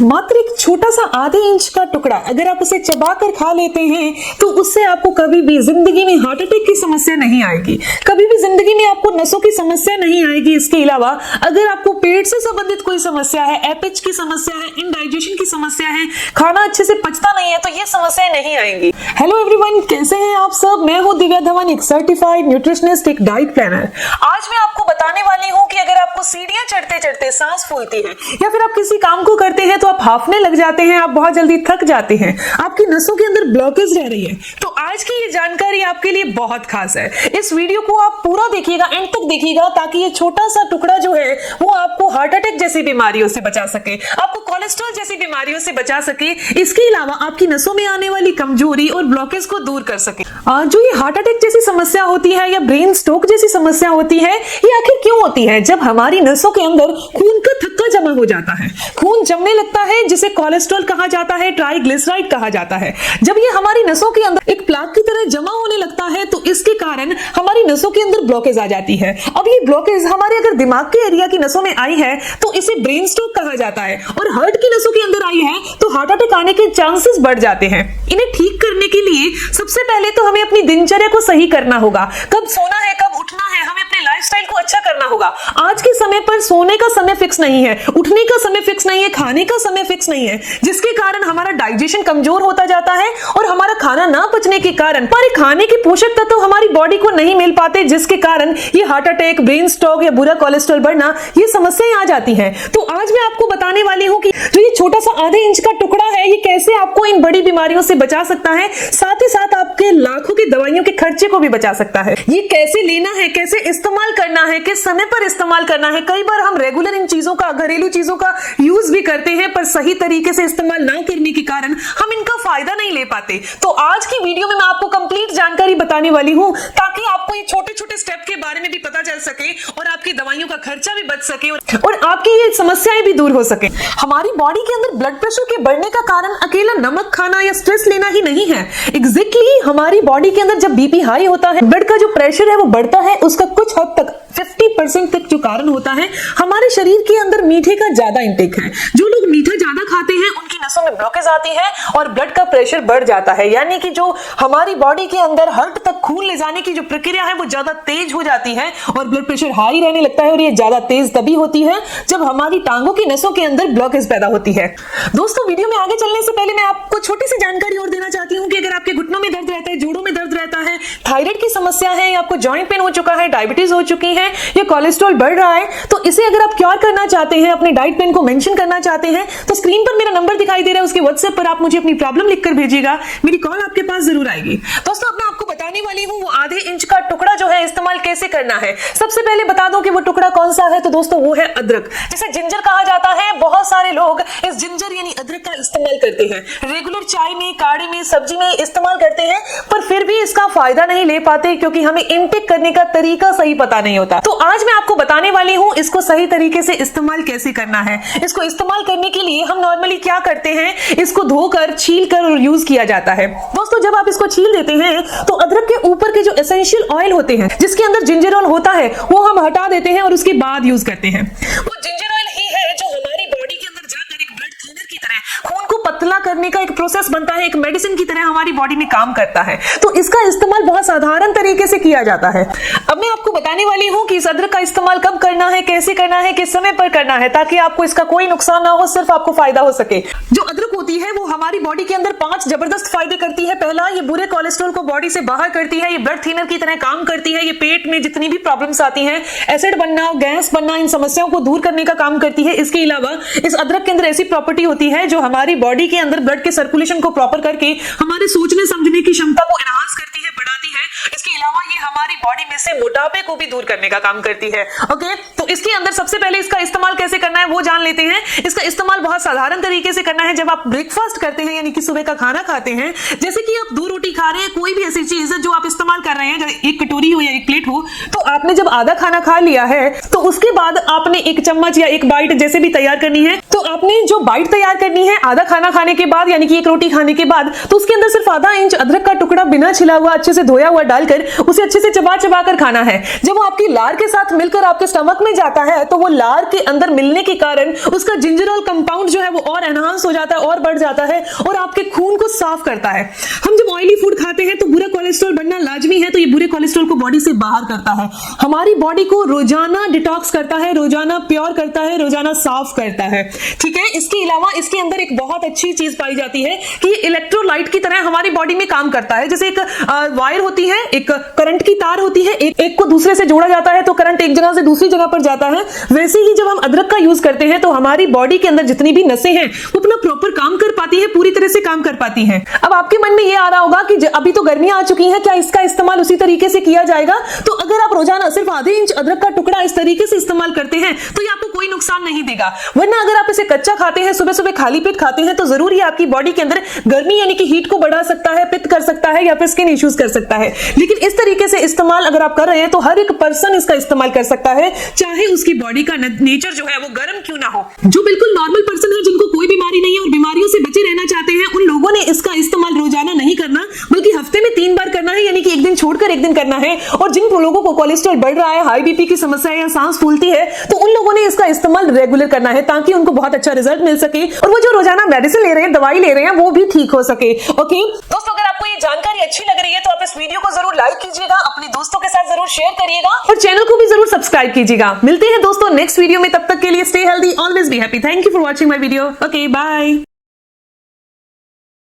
मात्र एक छोटा सा आधे इंच का टुकड़ा अगर आप उसे चबा कर खा लेते हैं तो उससे आपको कभी भी जिंदगी में हार्ट अटैक की समस्या नहीं आएगी, कभी भी जिंदगी में आपको नसों की समस्या नहीं आएगी। इसके अलावा अगर आपको पेट से संबंधित कोई समस्या है, एपएच की समस्या है, इंडाइजेशन की समस्या है, खाना अच्छे से पचता नहीं है, तो ये समस्याएं नहीं आएंगी। हेलो एवरीवन, कैसे हैं आप सब? मैं हूं दिव्या धवन, एक सर्टिफाइड न्यूट्रिशनिस्ट, एक डाइट प्लानर। आज मैं आपको बताने वाली हूं कि अगर आपको सीढ़ियां चढ़ते चढ़ते सांस फूलती है या फिर आप किसी काम को करते हैं तो आप हांफने लग जाते हैं, आप बहुत जल्दी थक जाते हैं, आपकी नसों के अंदर ब्लॉकेज रह रही है, तो आज की ये जानकारी आपके लिए बहुत खास है। इस वीडियो को आप पूरा देखिएगा, एंड तक देखिएगा, ताकि ये छोटा सा टुकड़ा जो है वो आपको हार्ट अटैक जैसी बीमारियों से बचा सके, आपको कोलेस्ट्रॉल जैसी बीमारियों से बचा सके, इसके अलावा आपकी नसों में आने वाली कमजोरी और ब्लॉकेज को दूर कर सके। जो ये हार्ट अटैक जैसी समस्या होती है या ब्रेन स्ट्रोक जैसी समस्या होती है, ये आखिर क्यों होती है? जब हमारी नसों के अंदर खून का थक्का जमा हो जाता है, खून जमने लगता है, जिसे कोलेस्ट्रॉल कहा जाता है, ट्राइग्लिसराइड कहा जाता है। जब ये हमारी नसों के अंदर एक प्लाक की तरह जमा होने लगता है तो इसके कारण हमारी नसों के अंदर ब्लॉकेज आ जाती है। अब ये ब्लॉकेज हमारे अगर दिमाग के एरिया की नसों में आई है तो इसे ब्रेन स्ट्रोक कहा जाता है, और हार्ट की नसों के अंदर आई है तो हार्ट अटैक आने के चांसेस बढ़ जाते हैं। इन्हें ठीक करने के लिए सबसे पहले तो हमें अपनी दिनचर्या को सही करना होगा। कब सोना है, कब उठना है, हमें अपने लाइफस्टाइल को अच्छा करना होगा। आज के समय पर सोने का समय फिक्स नहीं है, उठने का समय फिक्स नहीं है, खाने का समय फिक्स नहीं है, जिसके कारण हमारा डाइजेशन कमजोर होता जाता है और हमारा खाना ना पचने के कारण हमारे खाने के पोषक तत्व हमारी बॉडी को नहीं मिल पाते, जिसके कारण ये हार्ट अटैक, ब्रेन स्ट्रोक या बुरा कोलेस्ट्रॉल बढ़ना, ये समस्याएं आ जाती हैं। तो आज मैं आपको बताने वाली हूं कि जो ये छोटा सा आधे इंच का टुकड़ा है, ये कैसे आपको इन बड़ी बीमारियों से बचा सकता है, साथ ही साथ आपके लाखों की दवाइयों के खर्चे को भी बचा सकता है। ये कैसे लेना है, कैसे इस्तेमाल करना है, किस समय पर इस्तेमाल करना है। कई बार हम रेगुलर इन चीजों का, घरेलू चीजों का यूज भी करते हैं, पर सही तरीके से इस्तेमाल ना करने के कारण हम इनका फायदा नहीं ले पाते। तो आज की वीडियो में मैं आपको कंप्लीट जानकारी बताने वाली हूं, ताकि आपको ये छोटे छोटे स्टेप के बारे में भी पता चल सके और आपकी दवाइयों का खर्चा भी बच सके और आपकी ये समस्याएं भी दूर हो सके। हमारी बॉडी के अंदर ब्लड प्रेशर के बढ़ने का कारण अकेला नमक खाना या स्ट्रेस लेना ही नहीं है। एग्जैक्टली हमारी बॉडी के अंदर जब बीपी हाई होता है, ब्लड का जो प्रेशर है वो बढ़ता है, उसका कुछ हद तक 50% तक जो कारण होता है हमारे शरीर के अंदर मीठे का ज्यादा इंटेक है। जो लोग मीठा ज्यादा खाते हैं उनकी नसों में ब्लॉकेज आती है और ब्लड का प्रेशर बढ़ जाता है, यानी कि जो हमारी बॉडी के अंदर हार्ट तक खून ले जाने की जो प्रक्रिया है वो ज्यादा तेज हो जाती है और ब्लड प्रेशर हाई रहने लगता है। और ये ज्यादा तेज तभी होती है जब हमारी टांगों की नसों के अंदर ब्लॉकेज पैदा होती है। दोस्तों, वीडियो में आगे चलने से पहले मैं आपको छोटी सी जानकारी और देना चाहती हूँ कि अगर आपके घुटनों में दर्द रहता है, जोड़ों में दर्द रहता है, थायराइड की समस्या है, या आपको जॉइंट पेन हो चुका है, डायबिटीज हो चुकी है या कोलेस्ट्रॉल बढ़ रहा है, तो इसे अगर आप क्योर करना चाहते हैं, अपने डाइट प्लान को मेंशन करना चाहते हैं, तो स्क्रीन पर मेरा नंबर दिखाई दे रहा है, उसके व्हाट्सएप पर आप मुझे अपनी प्रॉब्लम लिखकर भेजिएगा, मेरी कॉल आपके पास जरूर आएगी। दोस्तों, अब मैं आपको बताने वाली हूँ वो आधे इंच का टुकड़ा जो है इस्तेमाल कैसे करना है। सबसे पहले बता दूं कि वो टुकड़ा कौन सा है, तो दोस्तों वो है अदरक, जिसे जिंजर कहा जाता है। बहुत सारे लोग इस जिंजर यानी अदरक का इस्तेमाल करते हैं, रेगुलर चाय में, काढ़े में, सब्जी में इस्तेमाल करते हैं, पर फिर भी इसका फायदा नहीं ले पाते क्योंकि हमें इनटेक करने का तरीका सही पता नहीं होता। तो आज मैं आपको बताने वाली हूं इसको सही तरीके से इस्तेमाल कैसे करना है। इसको इस्तेमाल करने के लिए हम नॉर्मली क्या करते हैं, इसको धोकर, छीलकर और यूज किया जाता है। दोस्तों, जब आप इसको छील देते हैं तो अदरक के ऊपर के जो एसेंशियल ऑयल होते हैं, जिसके अंदर जिंजर ऑयल होता है, वो हम हटा देते हैं और उसके बाद यूज करते हैं। वो जिंजर ऑयल ही है जो हमारी बॉडी के अंदर जाकर एक ब्लड थिनर की तरह खून को पतला करने का एक प्रोसेस बनता है, एक मेडिसिन की तरह हमारी बॉडी में काम करता है। तो इसका इस्तेमाल बहुत साधारण तरीके से किया जाता है। अब मैं आपको बताने वाली हूं कि इस अदरक का इस्तेमाल कब करना है, कैसे करना है, किस समय पर करना है, ताकि आपको इसका कोई नुकसान ना हो, सिर्फ आपको फायदा हो सके। जो अदरक होती है वो हमारी बॉडी के अंदर 5 जबरदस्त फायदे करती है। पहला, ये बुरे कोलेस्ट्रॉल को बॉडी से बाहर करती है, ये ब्लड थिनर की तरह काम करती है, ये पेट में जितनी भी प्रॉब्लम्स आती हैं, एसिड बनना, गैस बनना, इन समस्याओं को दूर करने का काम करती है। इसके अलावा इस अदरक के अंदर ऐसी प्रॉपर्टी होती है जो हमारी बॉडी के अंदर ब्लड के सर्कुलेशन को प्रॉपर करके हमारे सोचने समझने की क्षमता को एनहांस करती है, बढ़ाती है। इसके अलावा ये हमारी बॉडी में से मोटापे को भी दूर करने का काम करती है। ओके, तो इसके अंदर सबसे पहले इसका इस्तेमाल कैसे करना है वो जान लेते हैं। इसका इस्तेमाल बहुत साधारण तरीके से करना है। जब आप ब्रेकफास्ट करते हैं, यानी कि सुबह का खाना खाते हैं, जैसे कि आप 2 रोटी खा रहे हैं, कोई भी ऐसी चीज जो आप इस्तेमाल कर रहे हैं, एक कटोरी हो या एक प्लेट हो, तो आपने जब आधा खाना खा लिया है तो उसके बाद आपने 1 चम्मच या 1 बाइट जैसे भी तैयार करनी है, तो आपने जो बाइट तैयार करनी है आधा खाना खाने के बाद, यानी कि 1 रोटी खाने के बाद, तो उसके अंदर सिर्फ आधा इंच अदरक का टुकड़ा बिना छिला हुआ, अच्छे से धोया हुआ डालकर खाकर उसे अच्छे से चबा चबा कर खाना है। जब वो आपकी लार के साथ मिलकर आपके स्टमक में जाता है तो वो लार के अंदर मिलने के कारण उसका जिंजरॉल कंपाउंड जो है वो और एनहांस हो जाता है और बढ़ जाता है और आपके खून को साफ करता है। हम जब ऑयली फूड खाते हैं तो बुरा कोलेस्ट्रॉल बनना लाजमी है, तो ये बुरे कोलेस्ट्रॉल को बॉडी से बाहर करता है, हमारी बॉडी को रोजाना डिटॉक्स करता है, रोजाना प्योर करता है, रोजाना साफ करता है। ठीक है, इसके अलावा इसके अंदर एक बहुत अच्छी चीज पाई जाती है कि ये इलेक्ट्रोलाइट की तरह हमारी बॉडी में काम करता है। जैसे एक वायर होती है, एक करंट की तार होती है, एक को दूसरे से जोड़ा जाता है तो करंट एक जगह से दूसरी जगह पर जाता है, वैसे ही जब हम अदरक का यूज करते हैं तो हमारी बॉडी के अंदर जितनी भी नसें हैं वो अपना प्रॉपर काम कर पाती है, पूरी तरह से काम कर पाती हैं। अब आपके मन में ये आ रहा होगा कि अभी तो गर्मियां आ चुकी हैं, क्या इसका इस्तेमाल उसी तरीके से किया जाएगा? तो अगर आप रोजाना सिर्फ आधे इंच अदरक का टुकड़ा इस तरीके से इस्तेमाल करते हैं तो ये आपको कोई नुकसान नहीं देगा। वरना अगर आप इसे कच्चा खाते हैं, सुबह सुबह खाली पेट खाते हैं, तो जरूर ये आपकी बॉडी के अंदर गर्मी यानी कि हीट को बढ़ा सकता है, पित्त कर सकता है या फिर स्किन इश्यूज कर सकता है। लेकिन इस तरीके से इस्तेमाल अगर आप कर रहे हैं तो हर एक पर्सन इसका इस्तेमाल कर सकता है, चाहे उसकी बॉडी का नेचर जो है वो गर्म क्यों ना हो। जो बिल्कुल नॉर्मल पर्सन है, जिनको कोई बीमारी नहीं है और बीमारियों से बचे रहना चाहते हैं, उन लोगों ने इसका इस्तेमाल रोजाना नहीं करना बल्कि हफ्ते में 3 बार करना है, यानी कि एक दिन छोड़कर एक दिन करना है। और जिन लोगों को कोलेस्ट्रॉल बढ़ रहा है, हाई बीपी की समस्या है या सांस फूलती है, तो उन लोगों ने इसका इस्तेमाल रेगुलर करना है ताकि उनको बहुत अच्छा रिजल्ट मिल सके और वो जो रोजाना मेडिसिन ले रहे हैं, दवाई ले रहे हैं, वो भी ठीक हो सके। ओके दोस्तों, अगर आपको ये जानकारी अच्छी लग रही है तो आप इस वीडियो को जरूर लाइक कीजिएगा, अपने दोस्तों के साथ जरूर शेयर करिएगा और चैनल को भी जरूर सब्सक्राइब कीजिएगा। मिलते हैं दोस्तों नेक्स्ट वीडियो में, तब तक के लिए stay healthy, always be happy. Thank you for watching my video. Okay bye.